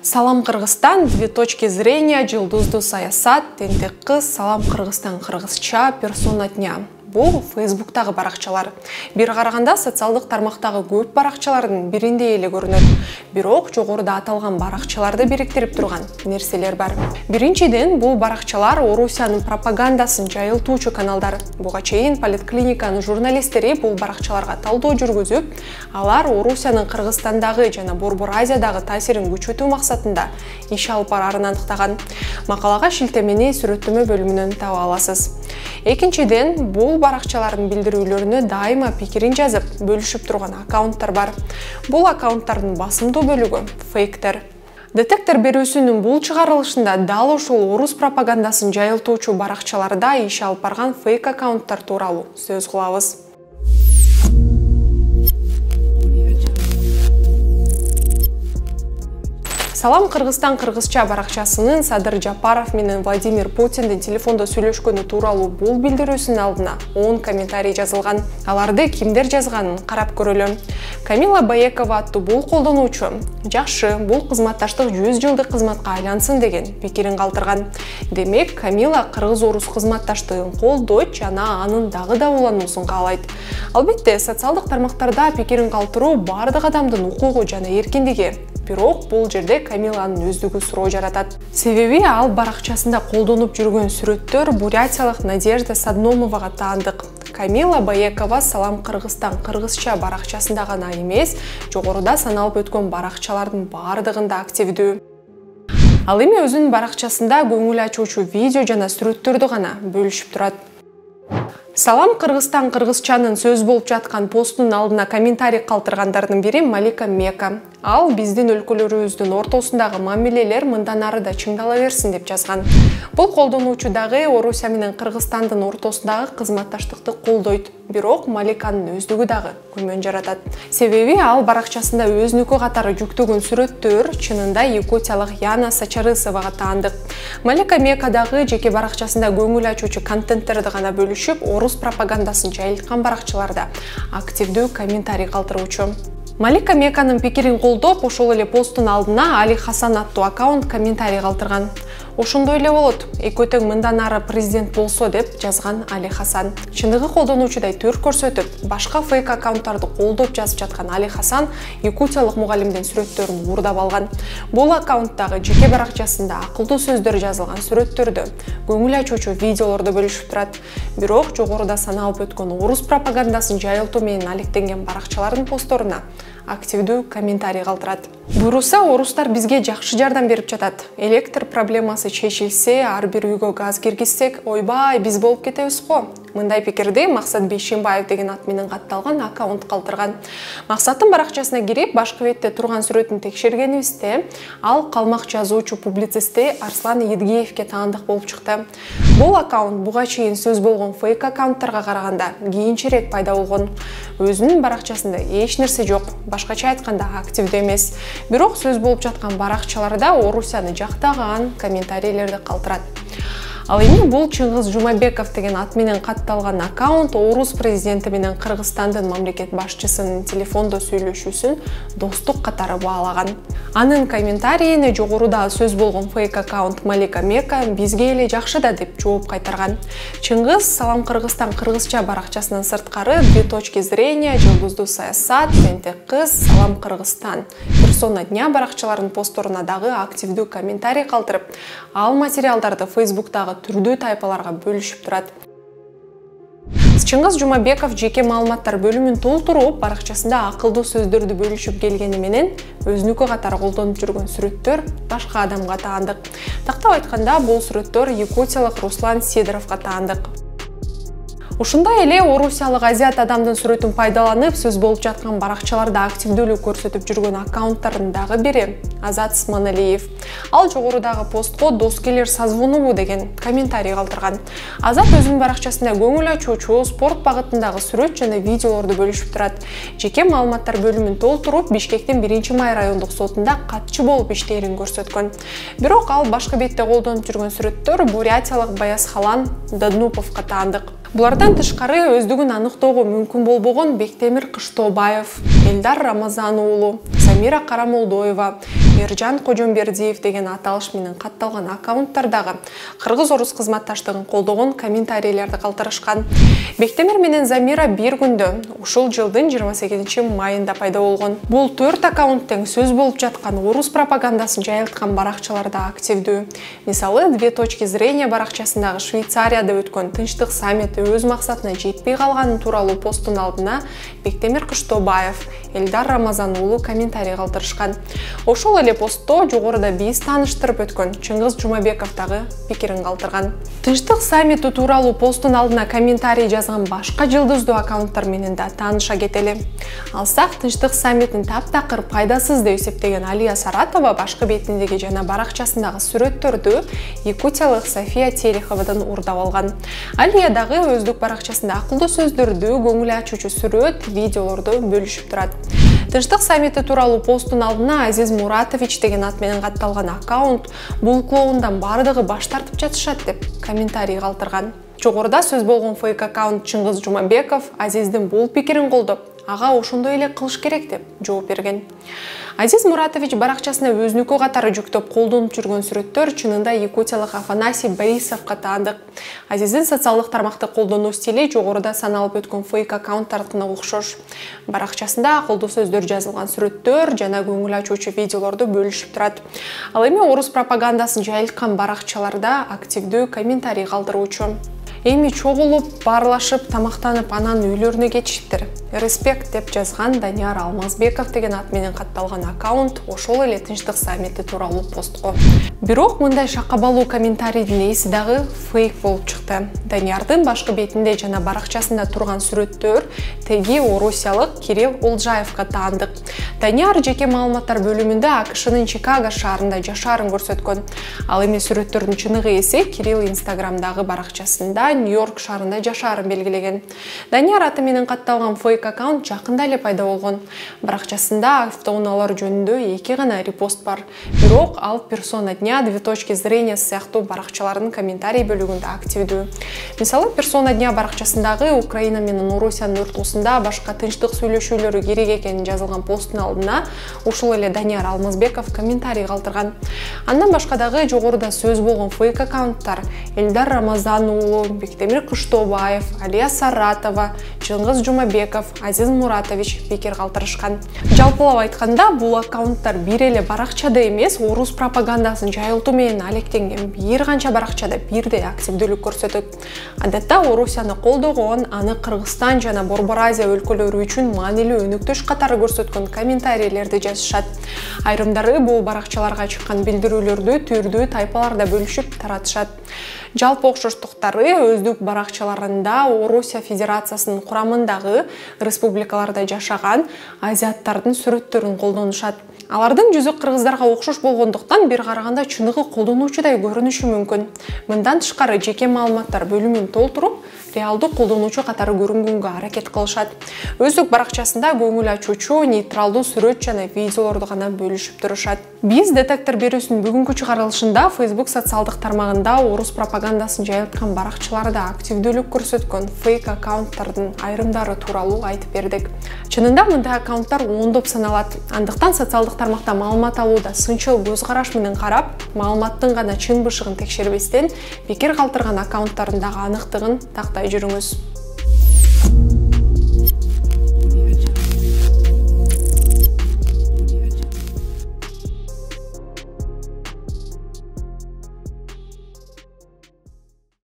Салам Кыргызстан, две точки зрения, жылдызды саясат, тентек кыз, салам Кыргызстан, кыргызча, персона дня. Бұл Фейсбуктағы барақчалар. Бір қарағанда социалдық тармақтағы көп барақчалардың бірінде елі көрінеді. Бирок жоғарыда аталған барақчаларды біріктіріп тұрған нәрселер бар. Біріншіден, бұл барақчалар Орусияның пропагандасын жайылтуучу каналдар. Буга чейин политклиниканын журналисттери бұл барақчаларға талдоо жүргүзүп, алар Орусияның Кыргызстандағы жана Борбор Азиядағы таасирин күчөтүү максатында иш алып барарын аныктаган. Макалага шилтемени сүрөттөмө бөлүмүнөн таба аласыз. Экинчиден, бұл барақчалардың билдирүүлөрүнө дайыма пикирин жазып, бөлүшүп турган аккаунттар бар. Бұл аккаунттардын басымдуу бөлүгү фейктер. Детектор берүүсүнүн бул чыгарылышында дал ушул орус пропагандасын жайылтуучу баракчаларда иш алып барган фейк аккаунттар тууралуу сөз кылабыз. Салам Кыргызстан кыргызча баракчасынын Садыр Жапаров менен Владимир Путиндин телефондо сүйлөшкөнү тууралуу бул билдирүүсүнүн алдына 10 комментарий жазылган. Аларды кимдер жазганын карап көрөлү. Камила Баекова аттуу бул колдонуучу жакшы, бул кызматташтык 100 жылдык кызматка айлансын деген пикирин калтырган. Демек, Камила кыргыз-орус кызматташтыгын колдойт жана анын дагы да улануусун каалайт. Албетте, социалдык тармактарда пикирин калтыруу бардык адамдын укугу жана эркиндиги. Бирок бул жерде Камиланын өздүгү суроо жаратат. Себеби ал баракчасында колдонуп жүргөн сүрөттөр бурятиялык Надежда Садномовага таандык. Камила Баекова Салам Кыргызстан кыргызча баракчасында гана эмес, жогоруда саналып өткөн баракчалардын бардыгында активдүү. Ал эми өзүнүн баракчасында көңүл ачуучу видео жана сүрөттөрдү гана бөлүшүп турат. Салам Кыргызстан кыргызчанын сөз болуп жаткан постунун алдына комментарий калтыргандардын бири Малика Мека. Ал биздин өлкөлөрүбүздүн ортосундагы мамилелер мындан ары да чыңдала берсин деп жазган. Бул колдонуучу дагы Орусия менен Кыргызстандын ортосундагы кызматташтыкты колдойт. Бирок Маликанын өздүгү дагы күмөн жаратат. Себеби ал баракчасында өзүнүкү катары жүктөгөн сүрөттөр чынында якутиялык Яна Сачарысовага таандык. Малика Мека дагы жеке баракчасында көңүл ачуучу контенттерди гана бөлүшүп, орус пропагандасын жайылткан баракчаларда активдүү комментарий калтыруучу. Малика Меканын пикирин колдоп, ошол эле посттун алдына Али Хасан аттуу аккаунт комментарий калтырган. Ошондой эле болот. Экөө тең мындан ары президент болсо деп жазган Али Хасан. Чындыгы колдонуучудай түр көрсөтүп, башка фейк аккаунттарды колдоп жазып жаткан Али Хасан якутиялык мугалимдин сүрөттөрүн уурдап алган. Бул аккаунттагы жеке баракчасында акылдуу сөздөр жазылган сүрөттөрдү, көңүл ачуучу видеолорду бөлүшүп турат. Бирок жогоруда саналып өткөн орус пропагандасын жайылтуу менен алектенген баракчалардын постторуна активдүү комментарий калтырат. Буюрса, орустар бизге жакшы жардам берип жатат. Электр проблемасы чечилсе, ар бир үйгө газ киргизсек, ойбай, биз болуп кетебиз го. Мындай пикирди Максат Бейшимбаев деген ат менен катталган аккаунт калтырган. Максаттын баракчасына кирип, башкы бетте турган сүрөтүн текшергенибизде, ал калмак жазуучу публицисти Арслан Едгеевке таандык болуп чыкты. Бул аккаунт буга чейин сөз болгон фейк аккаунттарга караганда кийинчерээк пайда болгон. Өзүнүн баракчасында эч нерсе жок, башкача айтканда активдүү эмес. Бирок сөз болуп жаткан баракчаларда Орусияны жактаган комментарийлерди калтырат. Ал эми бул Чыңгыз Жумабеков деген ат менен катталган аккаунт орус президенти менен Кыргызстандын мамлекет башчысынын телефондо сүйлөшүүсүн достук катары баалаган. Анын комментарийине жогоруда сөз болгон фейк аккаунт Малика Мека бизге эле жакшы да деп жооп кайтарган. Чыңгыз Салам Кыргызстан кыргызча баракчасынын сырткары две точки зрения, жылдыздуу саясат, тентек кыз, Салам Кыргызстан персона дня баракчаларынын постторуна дагы активдүү комментарий калтырып, ал материалдарды Фейсбуктагы түрдүү тайпаларга бөлүшүп турат. Чыңгыз Жумабеков жеке маалыматтар бөлүмүн толтуруп, баракчасында акылдуу сөздөрдү бөлүшүп келгени менен өзүнүкү катары колдонуп жүргөн сүрөттөр башка адамга таандык. Тактап айтканда, бул сүрөттөр якутиялык Руслан Сидоровго таандык. Ушундай эле орусиялык азиат адамдын сүрөтүн пайдаланып, сөз болуп жаткан баракчаларда активдүүлүк көрсөтүп жүргөн аккаунттардын дагы бири Азат Сманалиев. Ал жогорудагы постко дос келер созвонубу деген комментарий калтырган. Азат өзүнүн баракчасында көңүл ачуучу спорт багытындагы сүрөт жана видеолорду бөлүшүп турат. Жеке маалыматтар бөлүмүн толтуруп, Бишкектин 1-май райондук сотунда катчы болуп иштээрин көрсөткөн. Бирок ал башкы бетте колдонуп жүргөн сүрөттөр бурятиялык Баясхалан Даднуповго таандык. Булардан тышкары өздүгүн аныктоого мүмкүн болбогон Бектемир Кыштобаев, Элдар Рамазан уулу, Самира Карамолдоева, Ержан Кожомбердиев деген аталыш менен катталган аккаунттардагы кыргыз-орус кызматташтыгын колдогон комментарийлерди калтырышкан. Бектемир менен Замира бир күндө ушул жылдын 28 майында пайда болгон. Бул 4 аккаунттың сөз болуп жаткан орус пропагандасын жайылткан баракчаларда активдүү. Мисалы, «Две точки зрения» баракчасындагы Швейцарияда өткөн тынчтык саммити өз максатына жетпей калганы тууралуу посттун алдына Бектемир Кыштобаев, Элдар Рамазан уулу комментарий калтырышкан. Ошол эле постто жогоруда биз тааныштырып өткөн Чыңгыз Жумабеков дагы пикирин калтырган. Тынчтык саммити тууралуу посттун алдына комментарий жазган башка жылдыздуу аккаунттар менен да тааныша кетели. Алсак, тынчтык саммитин таптакыр пайдасыз деп эсептеген Алия Саратова башкы бетиндеги жана баракчасындагы сүрөттөрдү якутиялык София Тереховадан урдап алган. Алия дагы өздүк баракчасында акылдуу сөздөрдү, көңүл ачуучу сүрөт, видеолорду бөлүшүп турат. Тынчтык саммити тууралуу посттун алдына Азиз Муратович деген ат менен катталган аккаунт бул клоундан бардыгы баш тартып жатышат деп комментарий калтырган. Жогоруда сөз болгон фейк аккаунт Чыңгыз Жумабеков Азиздин бул пикирин колдоп, ага ошондой эле кылыш керек деп жооп берген. Азиз Муратович баракчасына өзүнүкү катары жүктөп колдонуп жүргөн сүрөттөр чынында якутиялык Афанасий Борисовго таандык. Азиздин социалдык тармакты колдонуу стили жогоруда саналып өткөн фейк аккаунттарына окшош. Баракчасында акылдуу сөздөр жазылган сүрөттөр жана көңүл ачуучу видеолорду бөлүшүп турат. Ал эми орус пропагандасын жайылткан баракчаларда активдүү комментарий калтыруучу. Эми чогулуп, баарлашып, тамактанып, анан үйлөрүнө кетишиптир. Респект деп жазган Данияр Алмазбеков деген ат менен катталган аккаунт ошол эле тынчтык саммити тууралуу постко. Бирок мындай шакабалуу комментарийдин эси дагы фейк болуп чыкты. Даниярдын башкы бетинде жана баракчасында турган сүрөттөр теги орусиялык Кирилл Олжаевга таандык. Данияр жеке маалыматтар бөлүмүндө АКШнын Чикаго шаарында жашаарын көрсөткөн. Ал эми сүрөттөрдүн чыныгы эси Кирилл Инстаграмдагы баракчасында Нью-Йорк шаарында жашаарын белгилеген. Данияр аты менен катталган фейк аккаунт жакында эле пайда болгон. Баракчасында автоунаалар жөнүндө 2 гана репост бар. Бирок ал персона дня, две точки зрения сыяктуу баракчалардын комментарий бөлүгүндө активдүү. Мисалы, персона дня баракчасындагы Украина менен Орусиянын ортосунда башка тынчтык сүйлөшүүлөрү керек экенин жазылган посттун алдына ушул эле Данияр Алмазбеков комментарий калтырган. Андан башка дагы жогоруда сөз болгон фейк аккаунттар Элдар Рамазан уулу, Бектемир Кыштобаев, Алия Саратова, Чыңгыз Жумабеков, Азиз Муратович пикир калтырышкан. Жалпылап айтканда, бул аккаунттар бир эле баракчада эмес, орус пропагандасын жайылтуу менен алектенген бир канча баракчада бирдей активдүүлүк көрсөтөт. Адатта Орусияны колдогон, аны Кыргызстан жана Борбор Азия өлкөлөрү үчүн маанилүү өнөктөш катары көрсөткөн комментарийлерди жазышат. Айрымдары бул баракчаларга чыккан билдирүүлөрдү түрдүү тайпаларда бөлүшүп таратышат. Жалпы окшоштуктары өздүк баракчаларында Орусия Федерациясынын курамындагы республикаларда жашаган азиаттардын сүрөттөрүн колдонушат. Алардын жүзү кыргыздарга окшош болгондуктан бир караганда чыныгы колдонуучудай көрүнүшү мүмкүн. Мындан тышкары жеке маалыматтар бөлүмүн толтуруп, реалдуу колдонуучу катары көрүнгөнгө аракет кылышат. Өздүк баракчасында көңүл ачуучу, нейтралдуу сүрөт жана видеолорду гана бөлүшүп турушат. Биз детектор берүүсүнүн бүгүнкү чыгарылышында Facebook социалдык тармагында орус пропагандасын жайылткан баракчаларда активдүүлүк көрсөткөн фейк аккаунттардын айрымдары тууралуу айтып бердик. Чынында мындай аккаунттар ондоп саналат. Андыктан социалдык тармакта маалымат алууда сынчыл көз караш менен карап, маалыматтын гана чын бышыгын текшербестен пикир калтырган аккаунттардын дагы аныктыгын тактай жүрүңүз.